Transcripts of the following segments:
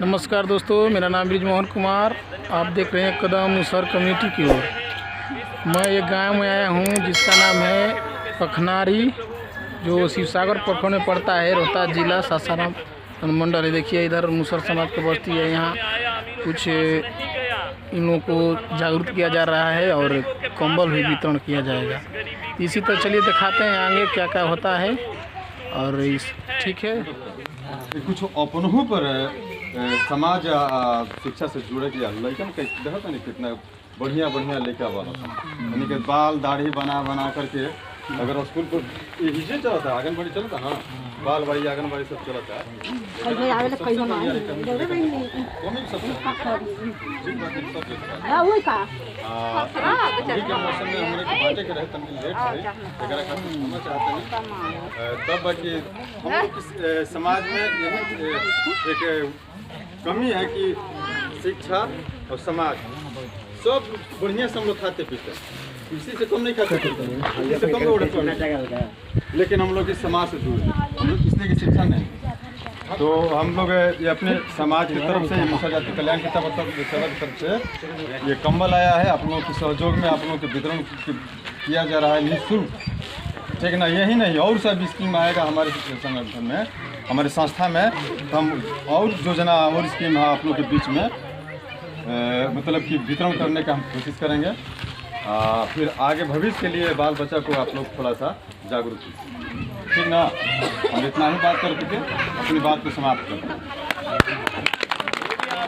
नमस्कार दोस्तों, मेरा नाम ब्रिजमोहन कुमार। आप देख रहे हैं कदम मुसहर कम्युनिटी की ओर। मैं एक गांव में आया हूं जिसका नाम है पखनारी, जो शिवसागर प्रखंड में पड़ता है, रोहतास जिला, सासाराम मंडल है। देखिए इधर मुसहर समाज की बस्ती है। यहाँ कुछ इन लोगों को जागरूक किया जा रहा है और कंबल भी वितरण किया जाएगा। इसी तरह चलिए दिखाते हैं आगे क्या क्या होता है। और इस ठीक है, कुछ अपनों पर समाज शिक्षा से जुड़े के लड़कन के देखा नहीं कितना बढ़िया बढ़िया लड़का वाला था, यानी कि बाल दाढ़ी बना करके अगर स्कूल पर यही से चलता है, आंगनबाड़ी चलता है, बाल बाड़ी आंगनबाड़ी सब चलता है। मौसम में हमारे बांटे के रहे तनिक लेट है, हम चाहते हैं तब कि हम लोग समाज में यही एक कमी है कि शिक्षा और समाज सब बढ़िया से हम लोग खाते पीते, इसी से कम नहीं खाते पीते, इससे कम लोग, लेकिन हम लोग इस समाज से जुड़े, हम लोग इसलिए की शिक्षा नहीं। तो हम लोग ये अपने समाज की तरफ से, मुसहर जाति कल्याण की तरफ से ये कंबल आया है, आप लोगों के सहयोग में आप लोगों के वितरण किया जा रहा है निःशुल्क, ठीक ना। यही नहीं और सब स्कीम आएगा हमारे संगठन में, हमारे संस्था में। तो हम और योजना और स्कीम आप लोग के बीच में मतलब कि वितरण करने का हम कोशिश करेंगे। फिर आगे भविष्य के लिए बाल बच्चा को आप लोग थोड़ा सा जागरूक कीजिए, ठीक ना। हम इतना ही बात करके अपनी बात को समाप्त करते हैं।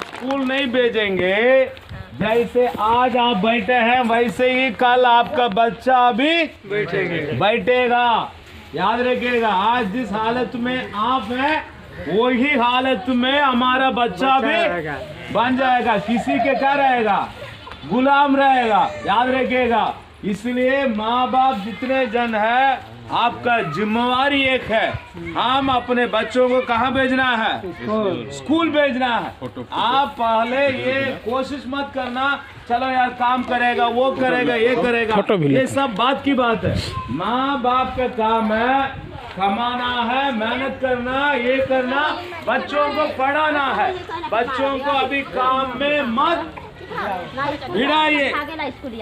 स्कूल नहीं भेजेंगे, जैसे आज आप बैठे हैं वैसे ही कल आपका बच्चा भी बैठेगा। याद रखिएगा, आज जिस हालत में आप हैं वही हालत में हमारा बच्चा भी बन जाएगा। किसी के क्या रहेगा? गुलाम रहेगा। याद रखिएगा, इसलिए माँ बाप जितने जन है, आपका जिम्मेवारी एक है, हम अपने बच्चों को कहाँ भेजना है? स्कूल भेजना है। आप पहले ये कोशिश मत करना चलो यार काम करेगा, वो करेगा, ये करेगा, ये सब बात की बात है। माँ बाप का काम है कमाना है, मेहनत करना, ये करना, बच्चों को पढ़ाना है। बच्चों को अभी काम में मत भिड़ाइए।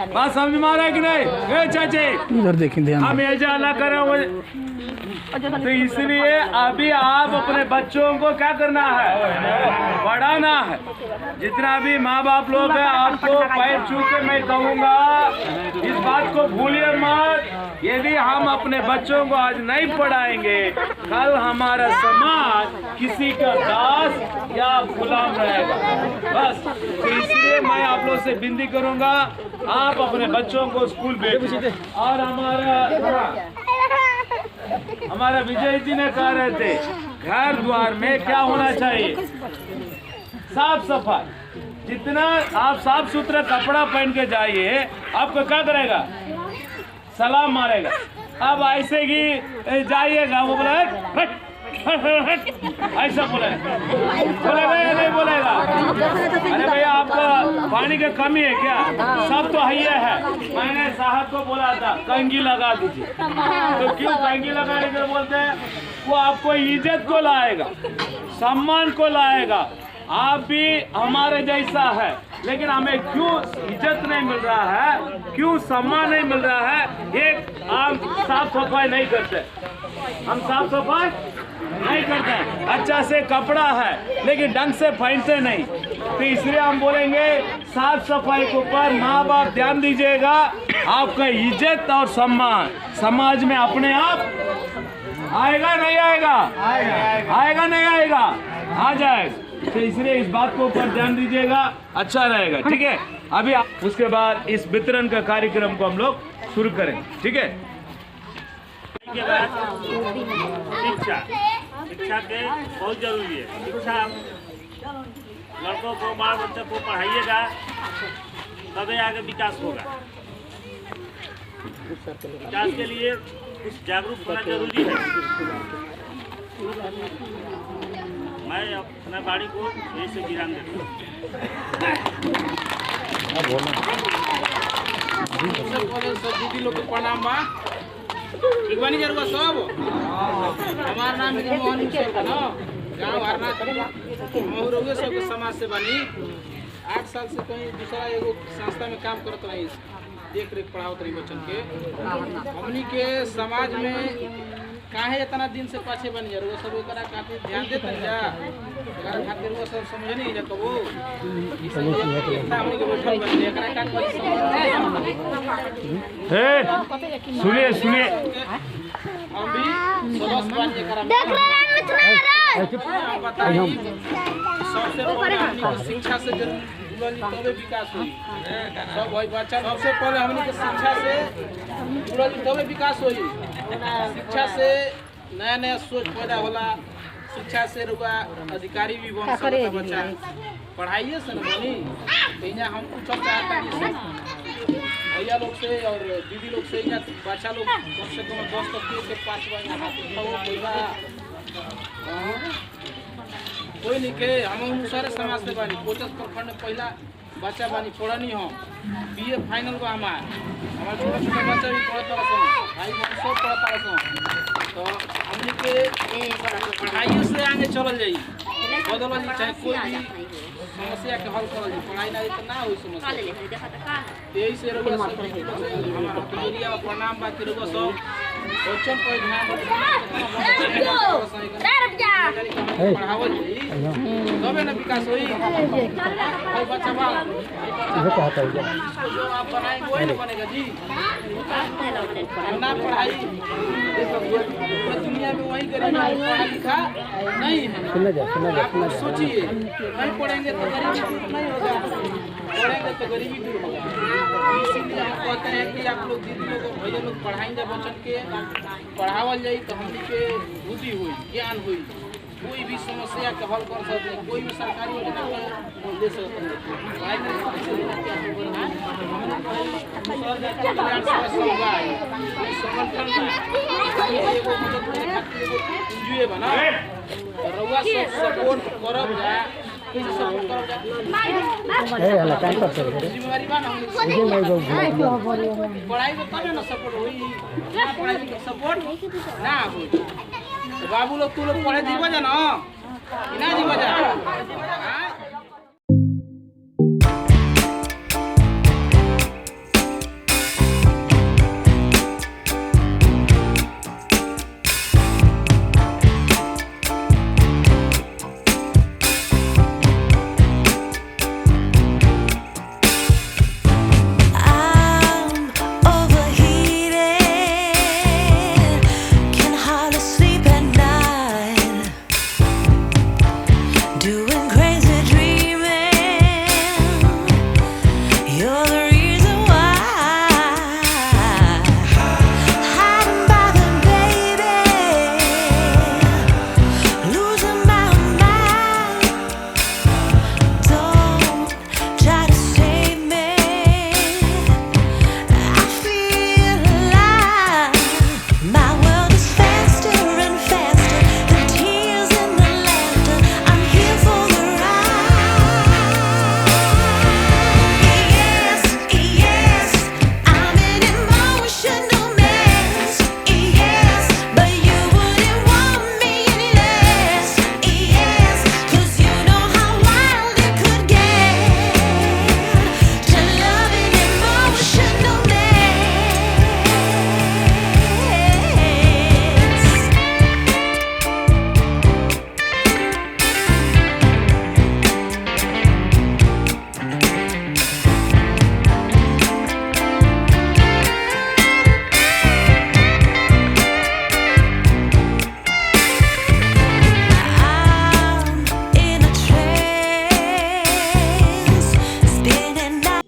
बात समझ में आ रहा है कि नहीं? चाचे इधर देखें, ध्यान हम ऐसा ना करें। तो इसलिए अभी आप अपने बच्चों को क्या करना है? पढ़ाना है। जितना भी माँ बाप लोग हैं, आपको पैर छू के मैं कहूँगा इस बात को भूलिए मत। यदि हम अपने बच्चों को आज नहीं पढ़ाएंगे, कल हमारा समाज किसी का दास या गुलाम रहेगा। बस तो इसलिए मैं आप लोग से विनती करूंगा, आप अपने बच्चों को स्कूल भेजिए। और हमारा विजय जी ने कह रहे थे, घर द्वार में क्या होना चाहिए? साफ सफाई। जितना आप साफ सुथरा कपड़ा पहन के जाइए, आपको क्या करेगा? सलाम मारेगा। अब ऐसे ही जाइएगा, वो बोला ऐसा बोलेगा या नहीं बोलेगा? अरे भैया आपका पानी की कमी है क्या? सब तो है। मैंने साहब को बोला था कंघी लगा दीजिए, तो क्यों कंघी लगाने के बोलते हैं? वो आपको इज्जत को लाएगा, सम्मान को लाएगा। आप भी हमारे जैसा है, लेकिन हमें क्यों इज्जत नहीं मिल रहा है, क्यों सम्मान नहीं मिल रहा है? एक हम साफ सफाई नहीं करते, हम साफ सफाई नहीं करते, अच्छा से कपड़ा है लेकिन ढंग से पहनते नहीं। तो इसलिए हम बोलेंगे साफ सफाई के ऊपर माँ बाप ध्यान दीजिएगा। आपका इज्जत और सम्मान समाज में अपने आप आएगा नहीं आएगा? आएगा नहीं आएगा? आ जाएगा। तो इसलिए इस बात को ऊपर ध्यान दीजिएगा, अच्छा रहेगा, ठीक है। अभी उसके बाद इस वितरण का कार्यक्रम को हम लोग शुरू करें, ठीक है। शिक्षा के बहुत जरूरी है। शिक्षा लड़कों को, बाल बच्चों को पढ़ाइएगा तभी आगे विकास होगा। विकास के लिए कुछ जागरूक होना जरूरी है। मैं अपना गाड़ी को यही से गिरान देता हूँ। दीदी लोग को प्रणाम बा। ठीक बानी जरूर सब। हमारा नाम ब्रिजमोहन कुमार, गाँव हरनाथ। रउए सब समाज से बनी 8 साल से कहीं दूसरा एगो संस्था में काम करत रही, देख रेख पढ़ावत रही बच्चन के। हमनी के समाज में काहे इतना दिन से पाछे बन जा रउआ सब एकरा खातिर ध्यान देत जा, एकरा खातिर रउआ सब समझनी जा कबो ई सब एकता हमनी के बैठल बन एकरा खातिर सुनिए सुनिए हम भी सदस्य बन एकरा बताइए। सबसे पहले हमनी के शिक्षा से जुड़ल तबे विकास हुई। सब भाई बच्चा सबसे पहले हमनी के शिक्षा से जुड़ल तबे विकास हुई। शिक्षा से नया नया सोच पैदा होला, शिक्षा से रुका अधिकारी भी बन सकता बच्चा। पढ़ाइए से न बनी तो यहाँ हम पूछल चाहता भैया लोग से और दीदी लोग से, बच्चा लोग कम से कम 10 तक के 5 बार यहाँ कोई नहीं के हम सारे समाज से बानी। कोचस प्रखंड में पहला बच्चा बानी पढ़नी हो, BA फाइनल बा हमार छोटा छोटा बच्चा भी पढ़ता रहा, भाई बहन सब पढ़ता रहा। तो हमने के पढ़ाई से आगे चलल जाई, बदल जी चाहे कोई भी समस्या के हल करल जाई। पढ़ाई ना तो ना होई समस्या। यही से रउआ सब हमार एरिया प्रणाम बा कि रउआ सब बच्चन पर ध्यान पढ़ावल जाई तबे ना विकास होई। भाई बच्चा बा जो आप बनाए वही ना बनेगा जी। ना पढ़ाई पूरा दुनिया में वही करेंगे, पढ़ा लिखा नहीं है। आप सोचिए नहीं पढ़ेंगे तो गरीबी दूर नहीं होगा, पढ़ेंगे तो गरीबी दूर होगा। इसीलिए हम कहते हैं कि आप लोग दीदी लोग भैया लोग पढ़ाएंगे बच्चन के, पढ़ावल जाई तो हमनी के बुद्धि हुई, ज्ञान हुई, कोई भी समस्या के हल कर सकते हैं, कोई भी सरकारी योजना दे सकते हैं। पढ़ाई में बना रउआ सब सपोर्ट करब जा, सपोर्ट करब जा जिम्मेवारी बा ना। पढ़ाई में तब ना सपोर्ट हुई, ना पढ़ाई में सपोर्ट ना हुई। बाबू लोग तू लोग पढ़े जीवा जा ना, ना जीवा जा।